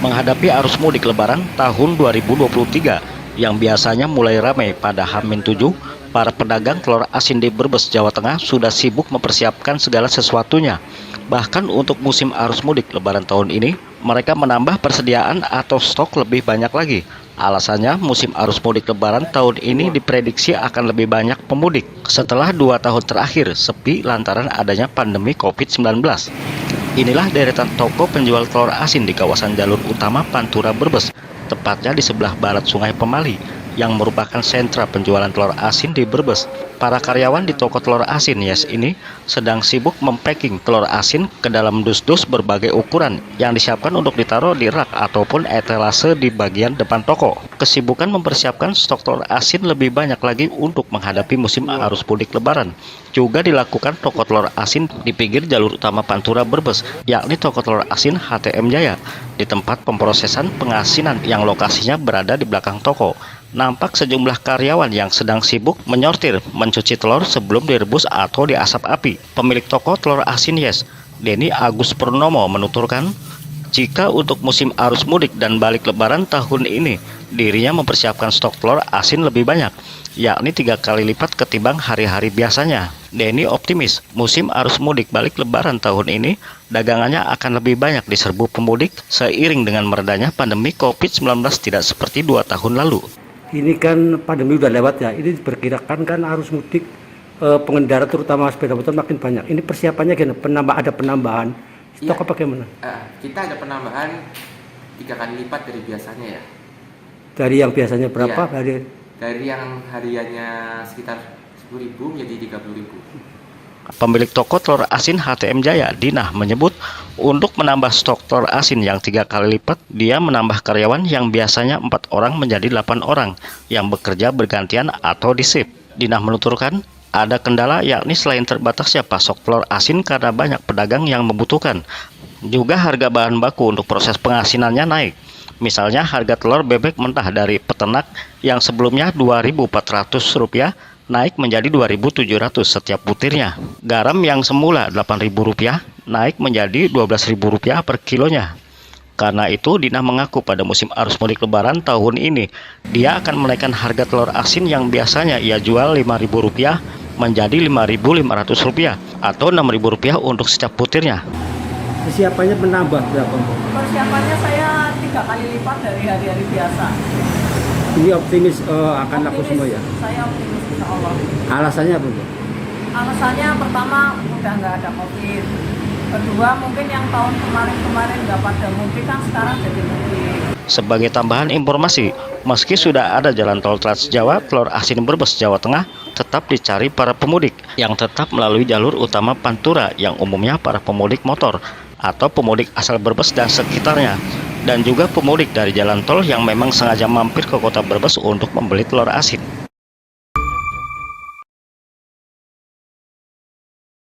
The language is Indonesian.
Menghadapi arus mudik Lebaran tahun 2023 yang biasanya mulai ramai pada H-7, para pedagang telur asin di Brebes, Jawa Tengah sudah sibuk mempersiapkan segala sesuatunya. Bahkan untuk musim arus mudik Lebaran tahun ini, mereka menambah persediaan atau stok lebih banyak lagi. Alasannya, musim arus mudik Lebaran tahun ini diprediksi akan lebih banyak pemudik setelah 2 tahun terakhir sepi lantaran adanya pandemi COVID-19. Inilah deretan toko penjual telur asin di kawasan jalur utama Pantura Brebes, tepatnya di sebelah barat Sungai Pemali, yang merupakan sentra penjualan telur asin di Brebes. Para karyawan di toko telur asin Yes ini sedang sibuk mempacking telur asin ke dalam dus-dus berbagai ukuran yang disiapkan untuk ditaruh di rak ataupun etalase di bagian depan toko. Kesibukan mempersiapkan stok telur asin lebih banyak lagi untuk menghadapi musim arus mudik Lebaran juga dilakukan toko telur asin di pinggir jalur utama Pantura Brebes, yakni toko telur asin HTM Jaya, di tempat pemprosesan pengasinan yang lokasinya berada di belakang toko. Nampak sejumlah karyawan yang sedang sibuk menyortir, mencuci telur sebelum direbus atau diasap api. Pemilik toko telur asin Yes, Denny Agus Purnomo, menuturkan, jika untuk musim arus mudik dan balik Lebaran tahun ini, dirinya mempersiapkan stok telur asin lebih banyak, yakni 3 kali lipat ketimbang hari-hari biasanya. Denny optimis, musim arus mudik balik Lebaran tahun ini, dagangannya akan lebih banyak diserbu pemudik seiring dengan meredanya pandemi COVID-19 tidak seperti 2 tahun lalu. Ini kan pandemi udah lewat ya, ini diperkirakan kan arus mudik pengendara terutama sepeda motor makin banyak. Ini persiapannya gimana? Ada penambahan stok apa gimana? Kita ada penambahan 3 kali lipat dari biasanya ya. Dari yang biasanya berapa? Iya, dari yang hariannya sekitar 10.000 menjadi 30.000. Pemilik toko telur asin HTM Jaya, Dinah, menyebut untuk menambah stok telur asin yang 3 kali lipat, dia menambah karyawan yang biasanya 4 orang menjadi 8 orang yang bekerja bergantian atau di shift. Dinah menuturkan, ada kendala yakni selain terbatasnya pasok telur asin karena banyak pedagang yang membutuhkan. Juga harga bahan baku untuk proses pengasinannya naik. Misalnya harga telur bebek mentah dari peternak yang sebelumnya Rp2.400 naik menjadi Rp2.700 setiap butirnya. Garam yang semula Rp8.000 naik menjadi Rp12.000 per kilonya. Karena itu, Dinah mengaku pada musim arus mudik Lebaran tahun ini, dia akan menaikkan harga telur asin yang biasanya ia jual Rp5.000 menjadi Rp5.500 atau Rp6.000 untuk setiap butirnya. Persiapannya menambah berapa? Persiapannya saya 3 kali lipat dari hari-hari biasa. Ini optimis akan laku semua ya? Saya optimis insya Allah. Alasannya apa? Alasannya pertama udah nggak ada COVID. Kedua mungkin yang tahun kemarin nggak pada mudik kan sekarang jadi mudik. Sebagai tambahan informasi, meski sudah ada jalan tol Trans Jawa, telur asin Brebes, Jawa Tengah tetap dicari para pemudik yang tetap melalui jalur utama Pantura yang umumnya para pemudik motor atau pemudik asal Brebes dan sekitarnya, dan juga pemudik dari jalan tol yang memang sengaja mampir ke kota Brebes untuk membeli telur asin.